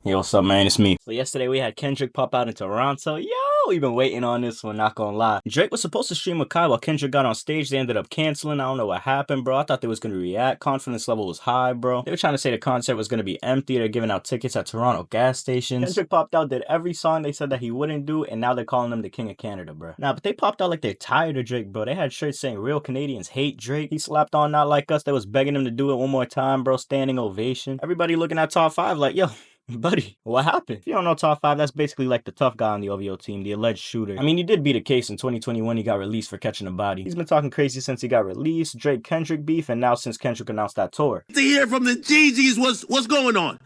Yo, what's up, man? It's me. So yesterday we had Kendrick pop out in Toronto. Yo, we've been waiting on this one, not gonna lie. Drake was supposed to stream with Kai while Kendrick got on stage. They ended up canceling. I don't know what happened, bro. I thought they was gonna react. Confidence level was high, bro. They were trying to say the concert was gonna be empty. They're giving out tickets at Toronto gas stations. Kendrick popped out, did every song they said that he wouldn't do, and now they're calling him the King of Canada, bro. Nah, but they popped out like they're tired of Drake, bro. They had shirts saying real Canadians hate Drake. He slapped on Not Like Us. They was begging him to do it one more time, bro. Standing ovation. Everybody looking at top 5 like, yo, buddy, what happened? If you don't know top 5, that's basically like the tough guy on the OVO team, the alleged shooter. I mean, he did beat a case in 2021. He got released for catching a body. He's been talking crazy since he got released, Drake-Kendrick beef, and now since Kendrick announced that tour. To hear from the GGs what's going on.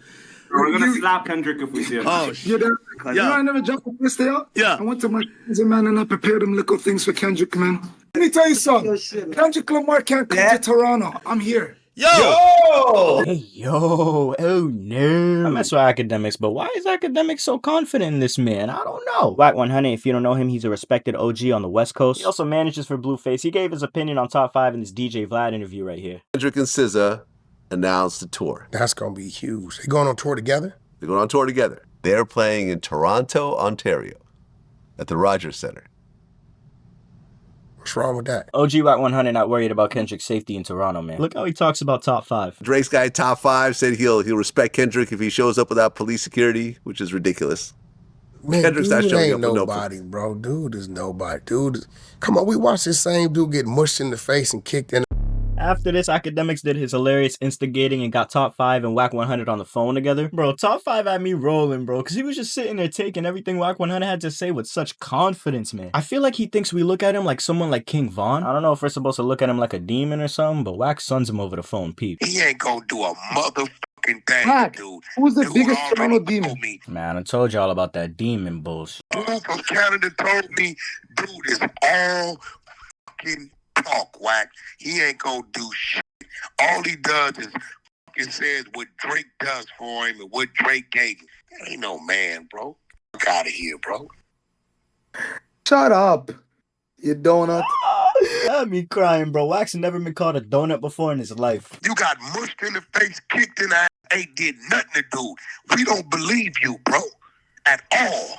We're gonna slap Kendrick if we see him. Oh, You know, you know I never jumped up this day. Yeah. I went to my cousin, man, and I prepared them little things for Kendrick, man. Let me tell you something. Kendrick Lamar can't come to Toronto. I'm here. Yo! Hey, yo, oh no. I mess with Academics, but why is Academics so confident in this man? I don't know. Wack 100, if you don't know him, he's a respected OG on the West Coast. He also manages for Blueface. He gave his opinion on top 5 in this DJ Vlad interview right here. Kendrick and SZA announced a tour. That's gonna be huge. They going on tour together? They're going on tour together. They're playing in Toronto, Ontario, at the Rogers Center. What's wrong with that? OG Wack 100 not worried about Kendrick's safety in Toronto, man. Look how he talks about top 5. Drake's guy, top 5, said he'll respect Kendrick if he shows up without police security, which is ridiculous. Man, Kendrick's not dude showing ain't up with no nobody, bro. Dude is nobody. Dude, come on, we watched this same dude get mushed in the face and kicked in. After this, Academics did his hilarious instigating and got top 5 and Wack 100 on the phone together. Bro, top 5 had me rolling, bro, because he was just sitting there taking everything Wack 100 had to say with such confidence, man. I feel like he thinks we look at him like someone like King Von. I don't know if we're supposed to look at him like a demon or something, but Wack sons him over the phone, peep. He ain't gonna do a motherfucking thing, Wack, dude. who's the Dude biggest already Toronto told demon? me. Man, I told y'all about that demon bullshit. Dude from Canada told me, dude is all fucking talk, Wack. He ain't gonna do shit. All he does is fucking says what Drake does for him and what Drake gave him. That ain't no man, bro. Fuck out of here, bro. Shut up, you donut. Had me crying, bro. Wack's never been called a donut before in his life. You got mushed in the face, kicked in the ass, ain't did nothing to do. We don't believe you, bro, at all.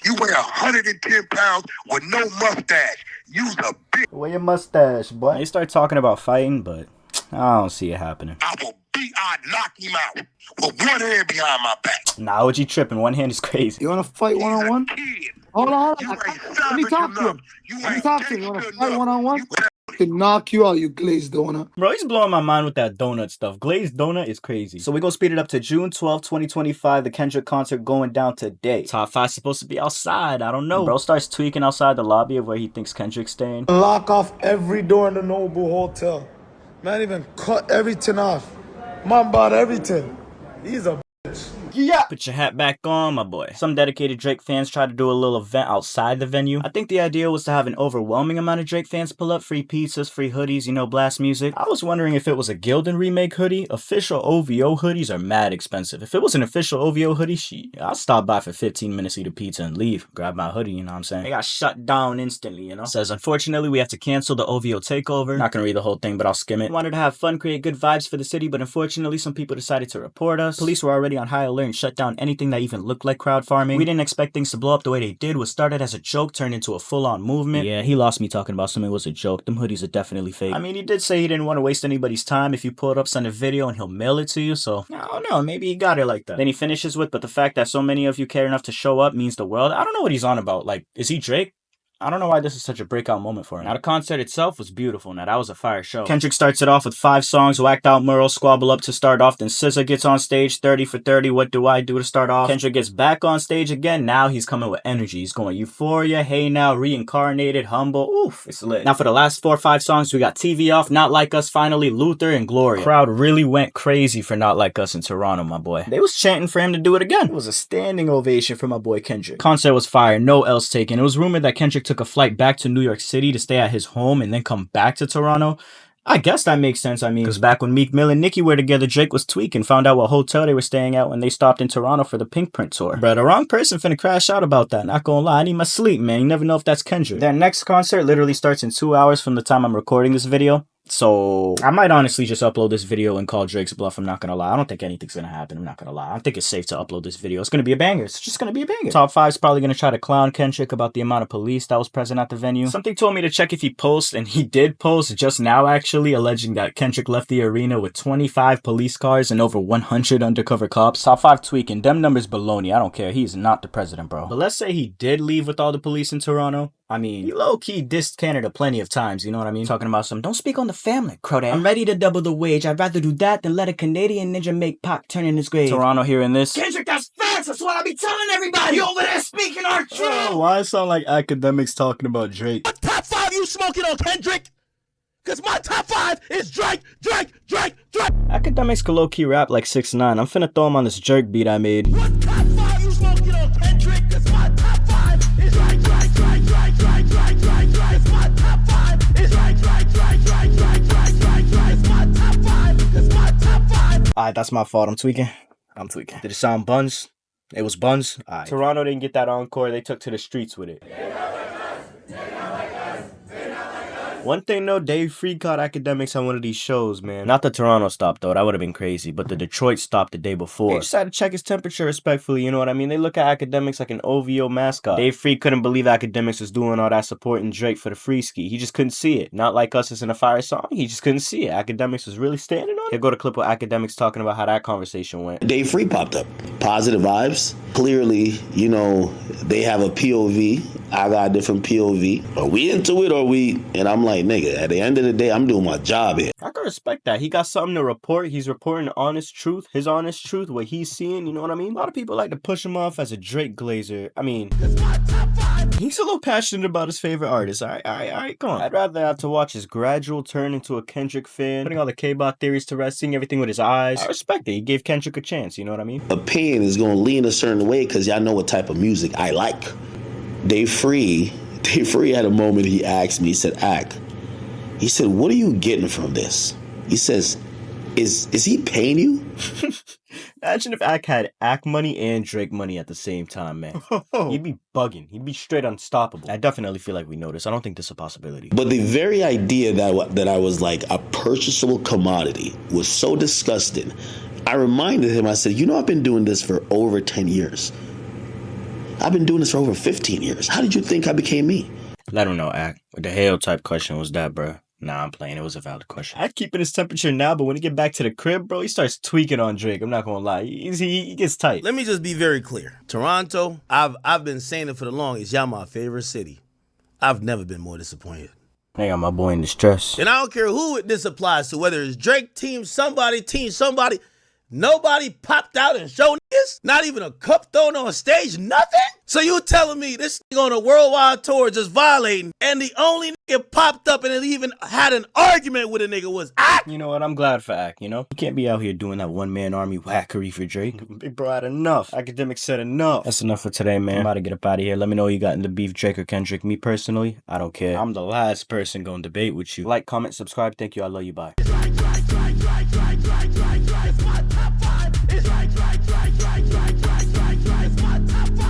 You weigh 110 pounds with no mustache. You's a bitch. Where your mustache, boy? They start talking about fighting, but I don't see it happening. I'd knock him out with one hand behind my back. Nah, OG tripping. One hand is crazy. You want to fight one-on-one? Kid. Hold on. You ain't Let me savage talk to him. enough. You Let me ain't talk to him. You want to gangster fight enough. one-on-one? You I can knock you out, you glazed donut. Bro, he's blowing my mind with that donut stuff. Glazed donut is crazy. So we gonna speed it up to June 12th, 2025. The Kendrick concert going down today. Top 5 supposed to be outside. I don't know. Bro starts tweaking outside the lobby of where he thinks Kendrick's staying. Lock off every door in the Noble Hotel. Man, even cut everything off. Man bought everything. He's a bitch. Yeah. Put your hat back on, my boy. Some dedicated Drake fans tried to do a little event outside the venue. I think the idea was to have an overwhelming amount of Drake fans pull up. Free pizzas, free hoodies, you know, blast music. I was wondering if it was a Gildan remake hoodie. Official OVO hoodies are mad expensive. If it was an official OVO hoodie, I'll stop by for 15 minutes, eat a pizza, and leave. Grab my hoodie, you know what I'm saying? It got shut down instantly, you know? Says, unfortunately, we have to cancel the OVO takeover. Not gonna read the whole thing, but I'll skim it. Wanted to have fun, create good vibes for the city, but unfortunately, some people decided to report us. Police were already on high alert and shut down anything that even looked like crowd farming. We didn't expect things to blow up the way they did. What started as a joke turned into a full-on movement. Yeah, he lost me talking about something was a joke. Them hoodies are definitely fake. I mean, he did say he didn't want to waste anybody's time. If you pull it up, send a video and he'll mail it to you. So, I don't know. Maybe he got it like that. Then he finishes with, but the fact that so many of you care enough to show up means the world. I don't know what he's on about. Like, is he Drake? I don't know why this is such a breakout moment for him. Now, the concert itself was beautiful. Now, that was a fire show. Kendrick starts it off with 5 songs, whacked out Merle, Squabble Up to start off. Then SZA gets on stage, 30 for 30, What Do I Do to start off. Kendrick gets back on stage again. Now he's coming with energy. He's going Euphoria, Hey Now, Reincarnated, Humble. Oof, it's lit. Now, for the last 4 or 5 songs, we got TV Off, Not Like Us, Finally, Luther, and Gloria. Crowd really went crazy for Not Like Us in Toronto, my boy. They was chanting for him to do it again. It was a standing ovation for my boy Kendrick. Concert was fire, no else taken. It was rumored that Kendrick took a flight back to New York City to stay at his home and then come back to Toronto. I guess that makes sense. I mean, because back when Meek Mill and Nicki were together, Drake was tweaking, found out what hotel they were staying at when they stopped in Toronto for the Pink Print tour. Bro, the wrong person finna crash out about that. Not gonna lie, I need my sleep, man. You never know if that's Kendrick. Their next concert literally starts in 2 hours from the time I'm recording this video. So I might honestly just upload this video and call Drake's bluff. I'm not gonna lie. I don't think anything's gonna happen. I'm not gonna lie. I think it's safe to upload this video. It's gonna be a banger. It's just gonna be a banger. Top 5's probably gonna try to clown Kendrick about the amount of police that was present at the venue. Something told me to check if he posts, and he did post just now actually, alleging that Kendrick left the arena with 25 police cars and over 100 undercover cops. Top 5 tweaking. Them numbers baloney. I don't care. He's not the president, bro. But let's say he did leave with all the police in Toronto. I mean, he low-key dissed Canada plenty of times, you know what I mean? Talking about some, don't speak on the family, Crowday. I'm ready to double the wage. I'd rather do that than let a Canadian ninja make Pac turn in his grave. Toronto hearing this. Kendrick, that's facts. That's what I be telling everybody. You over there speaking our truth. Oh, why it sound like academics talking about Drake? What top 5 you smoking on, Kendrick? Because my top 5 is Drake. Academics can low-key rap like 6ix9ine. I'm finna throw him on this jerk beat I made. What top 5 you smoking on, Kendrick? Because my top 5 is Drake. It's my top 5 is Drake. It's my top 5. It's my top 5. Alright, that's my fault. I'm tweaking. Did it sound buns? It was buns? Alright. Toronto didn't get that encore. They took to the streets with it. One thing though, Dave Free caught academics on one of these shows, man. Not the Toronto stop though, that would have been crazy, but the Detroit stop the day before. They just had to check his temperature respectfully, you know what I mean? They look at academics like an OVO mascot. Dave Free couldn't believe academics was doing all that supporting Drake for the free ski. He just couldn't see it. Not like us as in a fire song, he just couldn't see it. Academics was really standing on it. Here go the clip of academics talking about how that conversation went. Dave Free popped up. Positive vibes. Clearly, you know, they have a POV. I got a different POV. Are we into it or we? And I'm like, nigga, at the end of the day, I'm doing my job here. I can respect that. He got something to report. He's reporting honest truth, his honest truth, what he's seeing, you know what I mean? A lot of people like to push him off as a Drake glazer. I mean, he's a little passionate about his favorite artist. All right, come on. I'd rather have to watch his gradual turn into a Kendrick fan, putting all the K-Bot theories to rest, seeing everything with his eyes. I respect it. He gave Kendrick a chance, you know what I mean? Opinion is going to lean a certain way because y'all know what type of music I like. Dave Free had a moment he asked me, he said, he said, what are you getting from this? He says, is he paying you? Imagine if Ak had Ak money and Drake money at the same time, man. He'd be bugging. He'd be straight unstoppable. I definitely feel like we know this. I don't think this is a possibility. But the very idea that I was like a purchasable commodity was so disgusting. I reminded him, I said, you know, I've been doing this for over 10 years. I've been doing this for over 15 years. How did you think I became me? Let him know, Ak. What the hell type question was that, bro? Nah, I'm playing. It was a valid question. I'd keeping his temperature now, but when he get back to the crib, bro, he starts tweaking on Drake. I'm not gonna lie. He gets tight. Let me just be very clear. Toronto, I've been saying it for the longest. Y'all my favorite city. I've never been more disappointed. They got my boy in distress. And I don't care who this applies to, whether it's Drake, team somebody. Nobody popped out and showed niggas. Not even a cup thrown on stage, nothing. So you telling me this nigga on a worldwide tour just violating, and the only nigga popped up and it even had an argument with a nigga was Ak? You know what? I'm glad for Ak, you know? You can't be out here doing that one-man army whackery for Drake. Big bro had enough. Academics said enough. That's enough for today, man. I'm about to get up out of here. Let me know what you got in the beef, Drake or Kendrick. Me personally, I don't care. I'm the last person gonna debate with you. Like, comment, subscribe. Thank you. I love you. Bye. It's my top 5. It's my top 5.